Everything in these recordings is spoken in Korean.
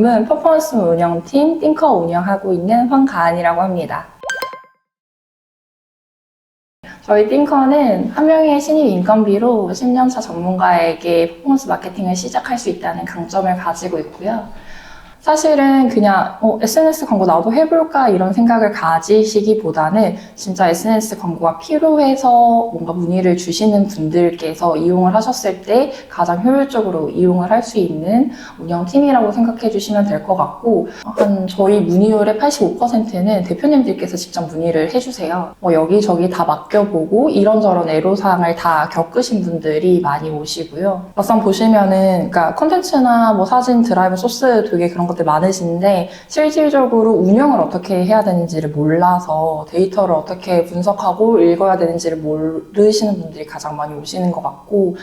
이름은 퍼포먼스 운영팀 띵커 운영하고 있는 황가은이라고 합니다. 저희 띵커는 한 명의 신입 인건비로 10년차 전문가에게 퍼포먼스 마케팅을 시작할 수 있다는 강점을 가지고 있고요. 사실은 그냥 SNS 광고 나도 해볼까 이런 생각을 가지시기보다는 진짜 SNS 광고가 필요해서 뭔가 문의를 주시는 분들께서 이용을 하셨을 때 가장 효율적으로 이용을 할 수 있는 운영팀이라고 생각해 주시면 될 것 같고, 저희 문의율의 85%는 대표님들께서 직접 문의를 해주세요. 여기저기 다 맡겨보고 이런저런 애로사항을 다 겪으신 분들이 많이 오시고요. 막상 보시면은 그러니까 콘텐츠나 뭐 사진, 드라이브, 소스 되게 그런 것들 많으신데 실질적으로 운영을 어떻게 해야 되는지를 몰라서 데이터를 어떻게 분석하고 읽어야 되는지를 모르시는 분들이 가장 많이 오시는 것 같고,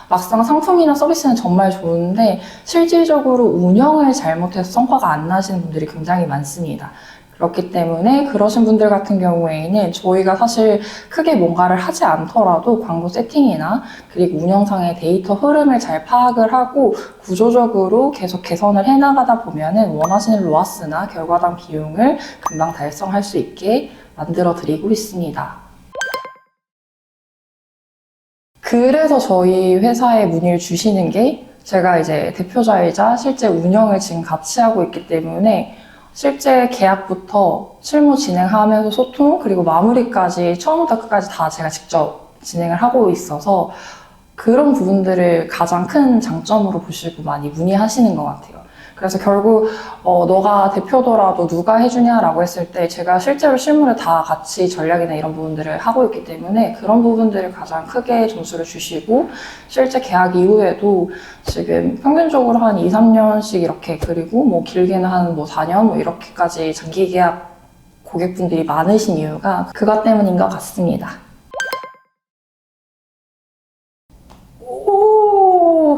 막상 상품이나 서비스는 정말 좋은데 실질적으로 운영을 잘못해서 성과가 안 나시는 분들이 굉장히 많습니다. 그렇기 때문에 그러신 분들 같은 경우에는 저희가 사실 크게 뭔가를 하지 않더라도 광고 세팅이나 그리고 운영상의 데이터 흐름을 잘 파악을 하고 구조적으로 계속 개선을 해나가다 보면은 원하시는 로아스나 결과당 비용을 금방 달성할 수 있게 만들어 드리고 있습니다. 그래서 저희 회사에 문의를 주시는 게, 제가 이제 대표자이자 실제 운영을 지금 같이 하고 있기 때문에 실제 계약부터 실무 진행하면서 소통, 그리고 마무리까지 처음부터 끝까지 다 제가 직접 진행을 하고 있어서 그런 부분들을 가장 큰 장점으로 보시고 많이 문의하시는 것 같아요. 그래서 결국 너가 대표더라도 누가 해주냐라고 했을 때 제가 실제로 실무를 다 같이 전략이나 이런 부분들을 하고 있기 때문에 그런 부분들을 가장 크게 점수를 주시고, 실제 계약 이후에도 지금 평균적으로 한 2, 3년씩 이렇게, 그리고 뭐 길게는 한 4년 뭐 이렇게까지 장기 계약 고객분들이 많으신 이유가 그것 때문인 것 같습니다.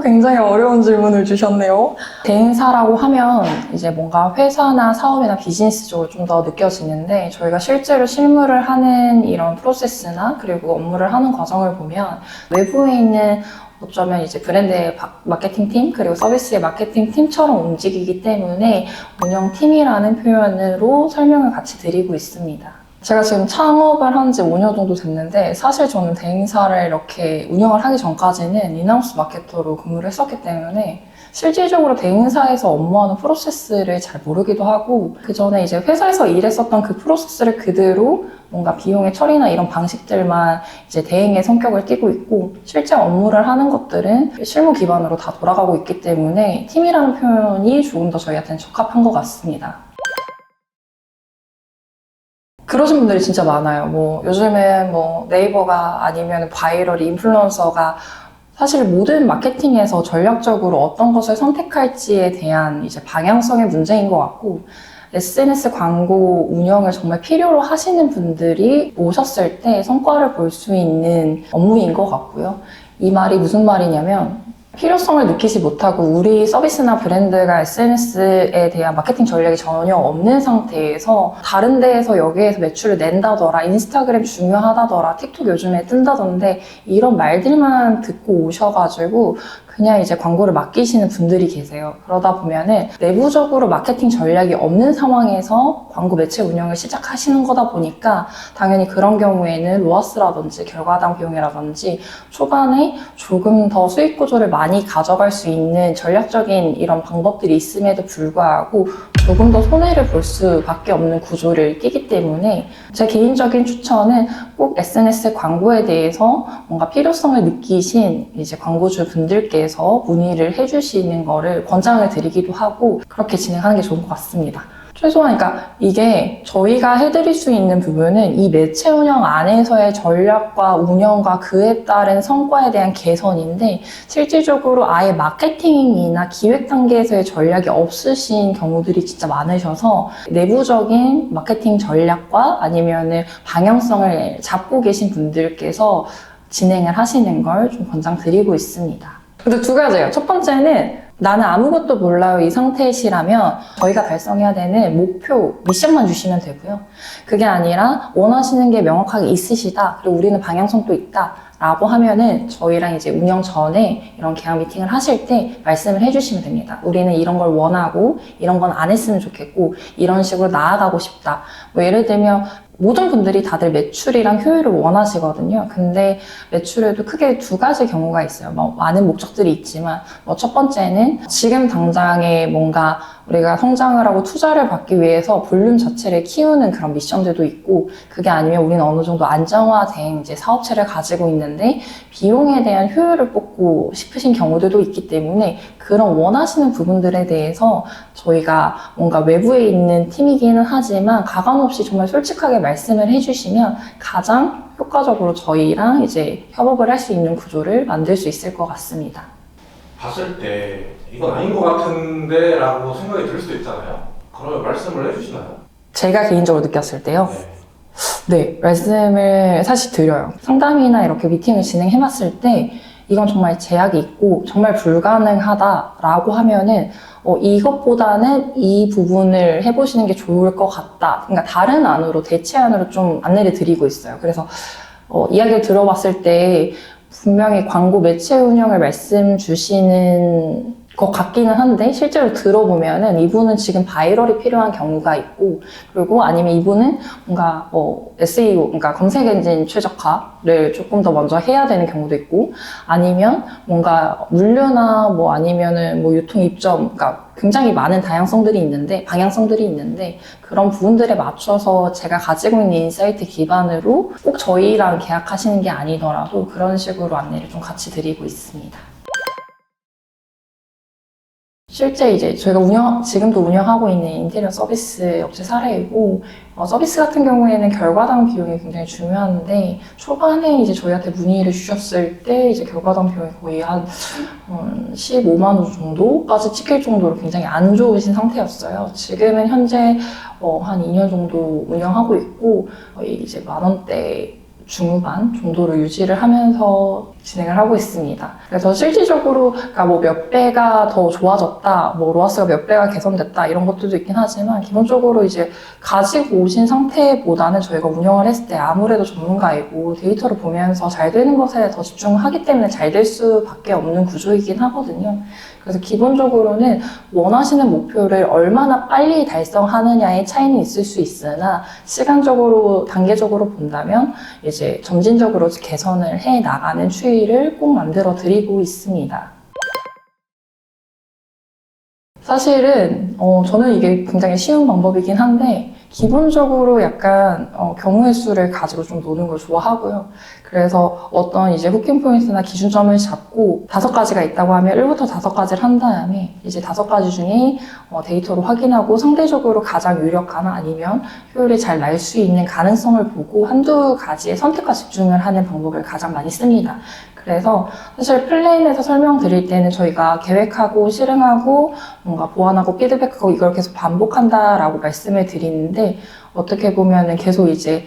굉장히 어려운 질문을 주셨네요. 대행사라고 하면 이제 뭔가 회사나 사업이나 비즈니스적으로 좀 더 느껴지는데, 저희가 실제로 실무를 하는 이런 프로세스나 그리고 업무를 하는 과정을 보면 외부에 있는 어쩌면 이제 브랜드의 마케팅 팀 그리고 서비스의 마케팅 팀처럼 움직이기 때문에 운영팀이라는 표현으로 설명을 같이 드리고 있습니다. 제가 지금 창업을 한 지 5년 정도 됐는데, 사실 저는 대행사를 이렇게 운영을 하기 전까지는 인하우스 마케터로 근무를 했었기 때문에 실질적으로 대행사에서 업무하는 프로세스를 잘 모르기도 하고, 그 전에 이제 회사에서 일했었던 그 프로세스를 그대로 뭔가 비용의 처리나 이런 방식들만 이제 대행의 성격을 띠고 있고, 실제 업무를 하는 것들은 실무 기반으로 다 돌아가고 있기 때문에 팀이라는 표현이 조금 더 저희한테는 적합한 것 같습니다. 그러신 분들이 진짜 많아요. 요즘은 네이버가 아니면 바이럴 인플루언서가 사실 모든 마케팅에서 전략적으로 어떤 것을 선택할지에 대한 이제 방향성의 문제인 것 같고, SNS 광고 운영을 정말 필요로 하시는 분들이 오셨을 때 성과를 볼 수 있는 업무인 것 같고요. 이 말이 무슨 말이냐면, 필요성을 느끼지 못하고 우리 서비스나 브랜드가 SNS에 대한 마케팅 전략이 전혀 없는 상태에서 다른 데에서 여기에서 매출을 낸다더라, 인스타그램 중요하다더라, 틱톡 요즘에 뜬다던데 이런 말들만 듣고 오셔가지고 그냥 이제 광고를 맡기시는 분들이 계세요. 그러다 보면은 내부적으로 마케팅 전략이 없는 상황에서 광고 매체 운영을 시작하시는 거다 보니까 당연히 그런 경우에는 로아스라든지 결과당 비용이라든지 초반에 조금 더 수익 구조를 많이 가져갈 수 있는 전략적인 이런 방법들이 있음에도 불구하고 조금 더 손해를 볼 수밖에 없는 구조를 띠기 때문에 제 개인적인 추천은 꼭 SNS 광고에 대해서 뭔가 필요성을 느끼신 이제 광고주 분들께서 문의를 해주시는 거를 권장을 드리기도 하고 그렇게 진행하는 게 좋은 것 같습니다. 최소한 그러니까 이게 저희가 해드릴 수 있는 부분은 이 매체 운영 안에서의 전략과 운영과 그에 따른 성과에 대한 개선인데 실질적으로 아예 마케팅이나 기획 단계에서의 전략이 없으신 경우들이 진짜 많으셔서 내부적인 마케팅 전략과 아니면은 방향성을 잡고 계신 분들께서 진행을 하시는 걸 좀 권장드리고 있습니다. 근데 두 가지예요. 첫 번째는 나는 아무것도 몰라요 이 상태시라면 저희가 달성해야 되는 목표, 미션만 주시면 되고요. 그게 아니라 원하시는 게 명확하게 있으시다, 그리고 우리는 방향성도 있다 라고 하면은 저희랑 이제 운영 전에 이런 계약 미팅을 하실 때 말씀을 해주시면 됩니다. 우리는 이런 걸 원하고 이런 건 안 했으면 좋겠고 이런 식으로 나아가고 싶다. 뭐 예를 들면 모든 분들이 다들 매출이랑 효율을 원하시거든요. 근데 매출에도 크게 두 가지 경우가 있어요. 뭐 많은 목적들이 있지만 뭐 첫 번째는 지금 당장에 뭔가 우리가 성장을 하고 투자를 받기 위해서 볼륨 자체를 키우는 그런 미션들도 있고, 그게 아니면 우리는 어느 정도 안정화된 이제 사업체를 가지고 있는데 비용에 대한 효율을 뽑고 싶으신 경우들도 있기 때문에 그런 원하시는 부분들에 대해서 저희가 뭔가 외부에 있는 팀이기는 하지만 가감 없이 정말 솔직하게 말씀을 해주시면 가장 효과적으로 저희랑 이제 협업을 할 수 있는 구조를 만들 수 있을 것 같습니다. 봤을 때 이건 아닌 것 같은데 라고 생각이 들 수도 있잖아요. 그러면 말씀을 해주시나요? 제가 개인적으로 느꼈을 때요. 네. 네, 말씀을 사실 드려요. 상담이나 이렇게 미팅을 진행해봤을 때 이건 정말 제약이 있고 정말 불가능하다라고 하면은 이것보다는 이 부분을 해보시는 게 좋을 것 같다. 그러니까 다른 안으로, 대체안으로 좀 안내를 드리고 있어요. 그래서 이야기를 들어봤을 때 분명히 광고 매체 운영을 말씀 주시는 것 같기는 한데 실제로 들어보면은 이분은 지금 바이럴이 필요한 경우가 있고, 그리고 아니면 이분은 뭔가 SEO, 그러니까 검색 엔진 최적화를 조금 더 먼저 해야 되는 경우도 있고, 아니면 뭔가 물류나 뭐 아니면은 뭐 유통 입점, 그러니까 굉장히 많은 다양성들이 있는데, 방향성들이 있는데 그런 부분들에 맞춰서 제가 가지고 있는 인사이트 기반으로 꼭 저희랑 계약하시는 게 아니더라도 그런 식으로 안내를 좀 같이 드리고 있습니다. 실제 이제 저희가 지금도 운영하고 있는 인테리어 서비스 업체 사례이고, 서비스 같은 경우에는 결과당 비용이 굉장히 중요한데, 초반에 이제 저희한테 문의를 주셨을 때 이제 결과당 비용이 거의 한 15만 원 정도까지 찍힐 정도로 굉장히 안 좋으신 상태였어요. 지금은 현재 한 2년 정도 운영하고 있고, 거의 이제 10,000원대 중후반 정도로 유지를 하면서 진행을 하고 있습니다. 그래서 실질적으로 그러니까 뭐 몇 배가 더 좋아졌다, 뭐 로아스가 몇 배가 개선됐다 이런 것들도 있긴 하지만 기본적으로 이제 가지고 오신 상태보다는 저희가 운영을 했을 때 아무래도 전문가이고 데이터를 보면서 잘 되는 것에 더 집중하기 때문에 잘 될 수밖에 없는 구조이긴 하거든요. 그래서 기본적으로는 원하시는 목표를 얼마나 빨리 달성하느냐의 차이는 있을 수 있으나 시간적으로, 단계적으로 본다면 이제 점진적으로 개선을 해 나가는 추이를 꼭 만들어 드리고 있습니다. 사실은 저는 이게 굉장히 쉬운 방법이긴 한데 기본적으로 약간 경우의 수를 가지고 좀 노는 걸 좋아하고요. 그래서 어떤 이제 후킹 포인트나 기준점을 잡고 5가지가 있다고 하면 1부터 5가지를 한 다음에 이제 5가지 중에 데이터로 확인하고 상대적으로 가장 유력하나 아니면 효율이 잘 날 수 있는 가능성을 보고 한두 가지의 선택과 집중을 하는 방법을 가장 많이 씁니다. 그래서 사실 플레인에서 설명드릴 때는 저희가 계획하고 실행하고 뭔가 보완하고 피드백하고 이걸 계속 반복한다라고 말씀을 드리는데, 어떻게 보면은 계속 이제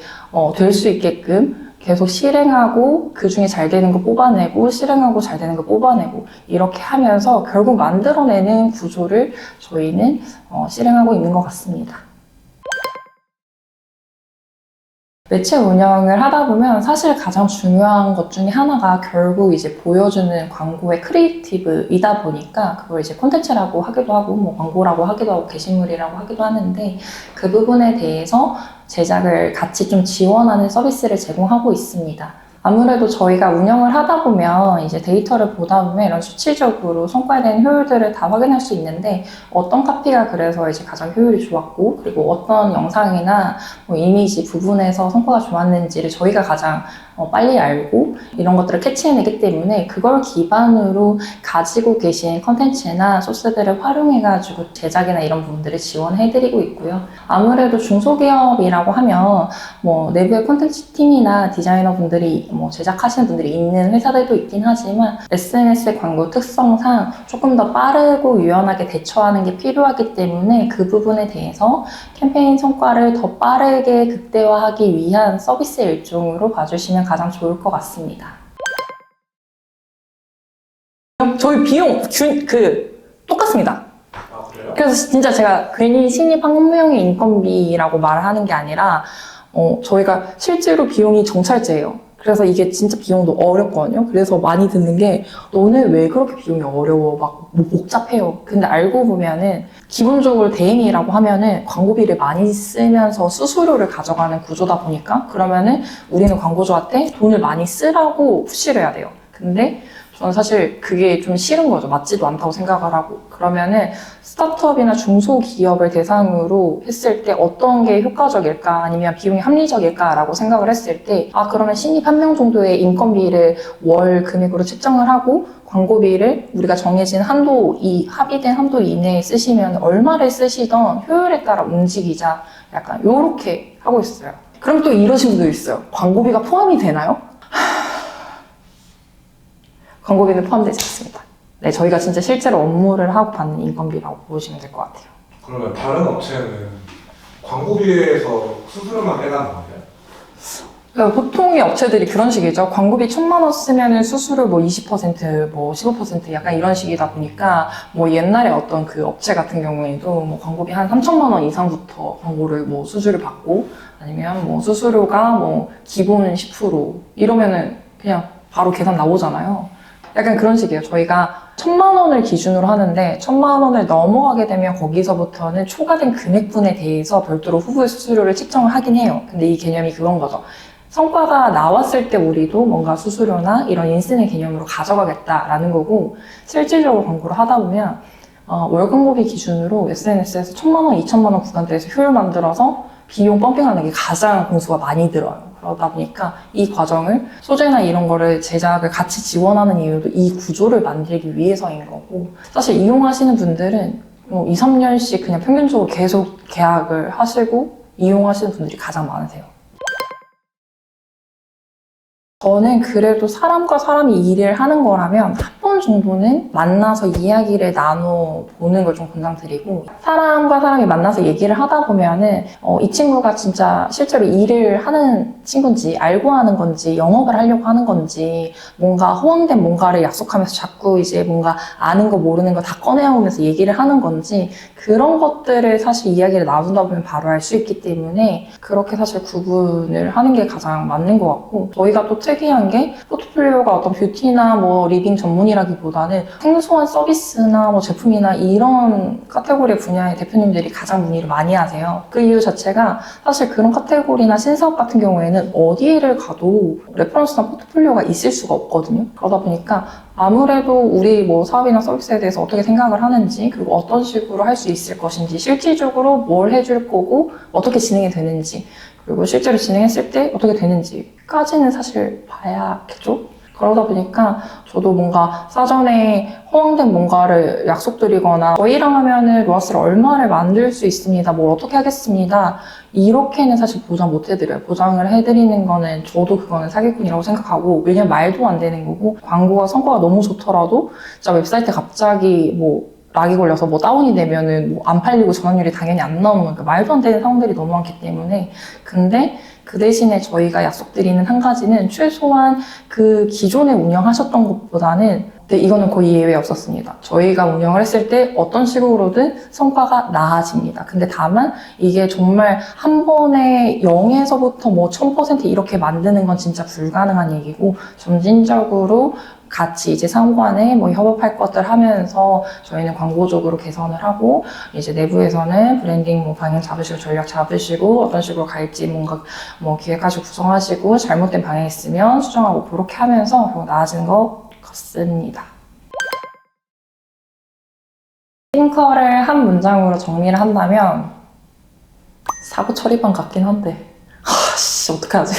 될 수 있게끔 계속 실행하고 그 중에 잘 되는 거 뽑아내고 실행하고 잘 되는 거 뽑아내고 이렇게 하면서 결국 만들어내는 구조를 저희는 실행하고 있는 것 같습니다. 매체 운영을 하다 보면 사실 가장 중요한 것 중에 하나가 결국 이제 보여주는 광고의 크리에이티브이다 보니까 그걸 이제 콘텐츠라고 하기도 하고 뭐 광고라고 하기도 하고 게시물이라고 하기도 하는데, 그 부분에 대해서 제작을 같이 좀 지원하는 서비스를 제공하고 있습니다. 아무래도 저희가 운영을 하다 보면 이제 데이터를 보다 보면 이런 수치적으로 성과에 대한 효율들을 다 확인할 수 있는데, 어떤 카피가 그래서 이제 가장 효율이 좋았고, 그리고 어떤 영상이나 뭐 이미지 부분에서 성과가 좋았는지를 저희가 가장 빨리 알고 이런 것들을 캐치해내기 때문에 그걸 기반으로 가지고 계신 컨텐츠나 소스들을 활용해가지고 제작이나 이런 부분들을 지원해드리고 있고요. 아무래도 중소기업이라고 하면 뭐 내부의 컨텐츠 팀이나 디자이너 분들이 뭐 제작하시는 분들이 있는 회사들도 있긴 하지만 SNS 광고 특성상 조금 더 빠르고 유연하게 대처하는 게 필요하기 때문에 그 부분에 대해서 캠페인 성과를 더 빠르게 극대화하기 위한 서비스 일종으로 봐주시면 가장 좋을 것 같습니다. 저희 비용 똑같습니다. 아, 그래요? 그래서 진짜 제가 괜히 신입 한 명의 인건비라고 말을 하는 게 아니라 저희가 실제로 비용이 정찰제예요. 그래서 이게 진짜 비용도 어렵거든요. 그래서 많이 듣는 게 너는 왜 그렇게 비용이 어려워? 막 뭐 복잡해요. 근데 알고 보면은 기본적으로 대행이라고 하면은 광고비를 많이 쓰면서 수수료를 가져가는 구조다 보니까 그러면은 우리는 광고주한테 돈을 많이 쓰라고 푸시를 해야 돼요. 근데 저는 사실 그게 좀 싫은 거죠. 맞지도 않다고 생각을 하고. 그러면은 스타트업이나 중소기업을 대상으로 했을 때 어떤 게 효과적일까 아니면 비용이 합리적일까라고 생각을 했을 때 그러면 신입 한 명 정도의 인건비를 월 금액으로 책정을 하고 광고비를 우리가 정해진 합의된 한도 이내에 쓰시면 얼마를 쓰시던 효율에 따라 움직이자 약간 요렇게 하고 있어요. 그럼 또 이러신 분도 있어요. 광고비가 포함이 되나요? 광고비는 포함되지 않습니다. 네, 저희가 진짜 실제로 업무를 하고 받는 인건비라고 보시면 될 것 같아요. 그러면 다른 업체는 광고비에서 수수료만 떼가는 거예요? 그러니까 보통의 업체들이 그런 식이죠. 광고비 1,000만 원 쓰면은 수수료 뭐 20%, 뭐 15% 약간 이런 식이다 보니까 뭐 옛날에 어떤 그 업체 같은 경우에도 뭐 광고비 한 3,000만 원 이상부터 광고를 뭐 수수료 받고 아니면 뭐 수수료가 뭐 기본 10% 이러면은 그냥 바로 계산 나오잖아요. 약간 그런 식이에요. 저희가 1,000만 원을 기준으로 하는데 1,000만 원을 넘어가게 되면 거기서부터는 초과된 금액분에 대해서 별도로 후부의 수수료를 책정을 하긴 해요. 근데 이 개념이 그건 거죠. 성과가 나왔을 때 우리도 뭔가 수수료나 이런 인센의 개념으로 가져가겠다라는 거고 실질적으로 광고를 하다 보면 월 광고비 기준으로 SNS에서 1,000만 원, 2,000만 원 구간대에서 효율 만들어서 비용 펌핑하는 게 가장 공수가 많이 들어요. 그러다 보니까 이 과정을 소재나 이런 거를 제작을 같이 지원하는 이유도 이 구조를 만들기 위해서인 거고 사실 이용하시는 분들은 2, 3년씩 그냥 평균적으로 계속 계약을 하시고 이용하시는 분들이 가장 많으세요. 저는 그래도 사람과 사람이 일을 하는 거라면 한 번 정도는 만나서 이야기를 나눠보는 걸 좀 권장드리고 사람과 사람이 만나서 얘기를 하다 보면은 이 친구가 진짜 실제로 일을 하는 친구인지 알고 하는 건지 영업을 하려고 하는 건지 뭔가 허황된 뭔가를 약속하면서 자꾸 이제 뭔가 아는 거 모르는 거 다 꺼내오면서 얘기를 하는 건지 그런 것들을 사실 이야기를 나누다 보면 바로 알 수 있기 때문에 그렇게 사실 구분을 하는 게 가장 맞는 것 같고 저희가 또 특이한 게 포트폴리오가 어떤 뷰티나 뭐 리빙 전문이라기보다는 생소한 서비스나 뭐 제품이나 이런 카테고리 분야의 대표님들이 가장 문의를 많이 하세요. 그 이유 자체가 사실 그런 카테고리나 신사업 같은 경우에는 어디를 가도 레퍼런스나 포트폴리오가 있을 수가 없거든요. 그러다 보니까 아무래도 우리 뭐 사업이나 서비스에 대해서 어떻게 생각을 하는지 그리고 어떤 식으로 할 수 있을 것인지 실질적으로 뭘 해줄 거고 어떻게 진행이 되는지 그리고 실제로 진행했을 때 어떻게 되는지까지는 사실 봐야겠죠? 그러다 보니까 저도 뭔가 사전에 허황된 뭔가를 약속드리거나 저희랑 하면은 로아스를 얼마를 만들 수 있습니다. 뭘 어떻게 하겠습니다. 이렇게는 사실 보장 못 해드려요. 보장을 해드리는 거는 저도 그거는 사기꾼이라고 생각하고 왜냐면 말도 안 되는 거고 광고가 성과가 너무 좋더라도 진짜 웹사이트에 갑자기 뭐 락이 걸려서 뭐 다운이 되면은 뭐 안 팔리고 전환율이 당연히 안 나오는 거니까 말도 안 되는 상황들이 너무 많기 때문에 근데 그 대신에 저희가 약속드리는 한 가지는 최소한 그 기존에 운영하셨던 것보다는 근데 이거는 거의 예외 없었습니다. 저희가 운영을 했을 때 어떤 식으로든 성과가 나아집니다. 근데 다만 이게 정말 한 번에 0에서부터 뭐 1000% 이렇게 만드는 건 진짜 불가능한 얘기고 점진적으로 같이 이제 상관에 뭐 협업할 것들 하면서 저희는 광고적으로 개선을 하고 이제 내부에서는 브랜딩 뭐 방향 잡으시고 전략 잡으시고 어떤 식으로 갈지 뭔가 뭐 기획하시고 구성하시고 잘못된 방향이 있으면 수정하고 그렇게 하면서 나아지는 것 같습니다. 띵커를 한 문장으로 정리를 한다면 사고 처리반 같긴 한데 어떡하지?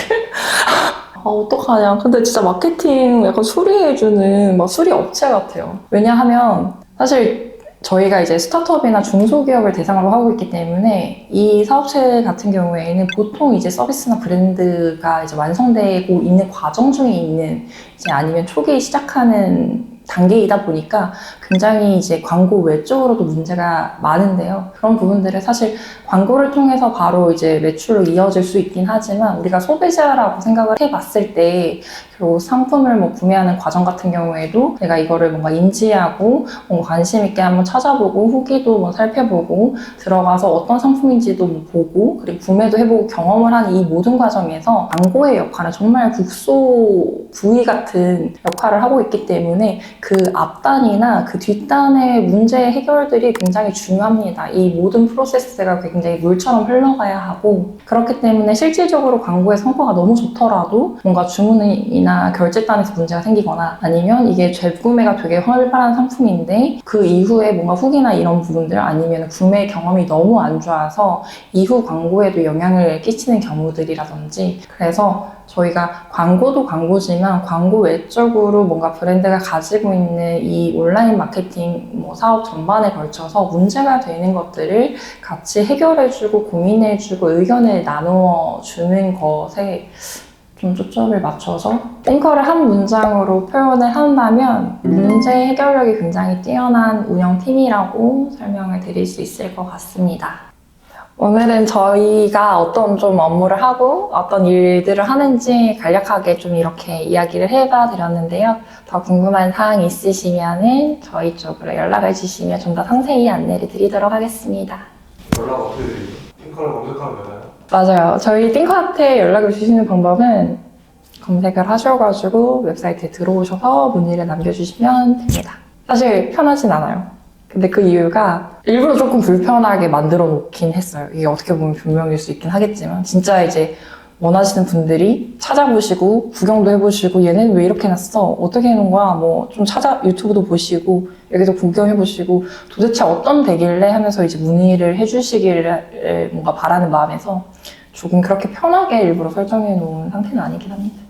어떡하냐. 근데 진짜 마케팅 약간 수리해주는 막 수리 업체 같아요. 왜냐하면 사실 저희가 이제 스타트업이나 중소기업을 대상으로 하고 있기 때문에 이 사업체 같은 경우에는 보통 이제 서비스나 브랜드가 이제 완성되고 있는 과정 중에 있는 이제 아니면 초기 시작하는 단계이다 보니까 굉장히 이제 광고 외적으로도 문제가 많은데요. 그런 부분들을 사실 광고를 통해서 바로 이제 매출로 이어질 수 있긴 하지만 우리가 소비자라고 생각을 해봤을 때 결국 상품을 뭐 구매하는 과정 같은 경우에도 내가 이거를 뭔가 인지하고 뭔가 관심 있게 한번 찾아보고 후기도 뭐 살펴보고 들어가서 어떤 상품인지도 뭐 보고 그리고 구매도 해보고 경험을 하는 이 모든 과정에서 광고의 역할은 정말 국소 부위 같은 역할을 하고 있기 때문에 그 앞단이나 그 뒷단의 문제 해결들이 굉장히 중요합니다. 이 모든 프로세스가 굉장히 물처럼 흘러가야 하고 그렇기 때문에 실질적으로 광고의 성과가 너무 좋더라도 뭔가 주문이나 결제단에서 문제가 생기거나 아니면 이게 재구매가 되게 활발한 상품인데 그 이후에 뭔가 후기나 이런 부분들 아니면 구매 경험이 너무 안 좋아서 이후 광고에도 영향을 끼치는 경우들이라든지 그래서 저희가 광고도 광고지만 광고 외적으로 뭔가 브랜드가 가지고 있는 이 온라인 마케팅 뭐 사업 전반에 걸쳐서 문제가 되는 것들을 같이 해결해주고 고민해주고 의견을 나누어주는 것에 좀 초점을 맞춰서 탱커를 한 문장으로 표현을 한다면 문제 해결력이 굉장히 뛰어난 운영팀이라고 설명을 드릴 수 있을 것 같습니다. 오늘은 저희가 어떤 좀 업무를 하고 어떤 일들을 하는지 간략하게 좀 이렇게 이야기를 해봐 드렸는데요. 더 궁금한 사항이 있으시면은 저희 쪽으로 연락을 주시면 좀 더 상세히 안내를 드리도록 하겠습니다. 연락 어떻게 드리죠? 핑크를 검색하면 되나요? 맞아요. 저희 띵커한테 연락을 주시는 방법은 검색을 하셔가지고 웹사이트에 들어오셔서 문의를 남겨주시면 됩니다. 사실 편하진 않아요. 근데 그 이유가 일부러 조금 불편하게 만들어 놓긴 했어요. 이게 어떻게 보면 변명일 수 있긴 하겠지만 진짜 이제 원하시는 분들이 찾아보시고 구경도 해보시고 얘는 왜 이렇게 해놨어? 어떻게 해놓은 거야? 뭐 좀 유튜브도 보시고 여기서 구경해보시고 도대체 어떤 덱일래? 하면서 이제 문의를 해주시기를 뭔가 바라는 마음에서 조금 그렇게 편하게 일부러 설정해 놓은 상태는 아니긴 합니다.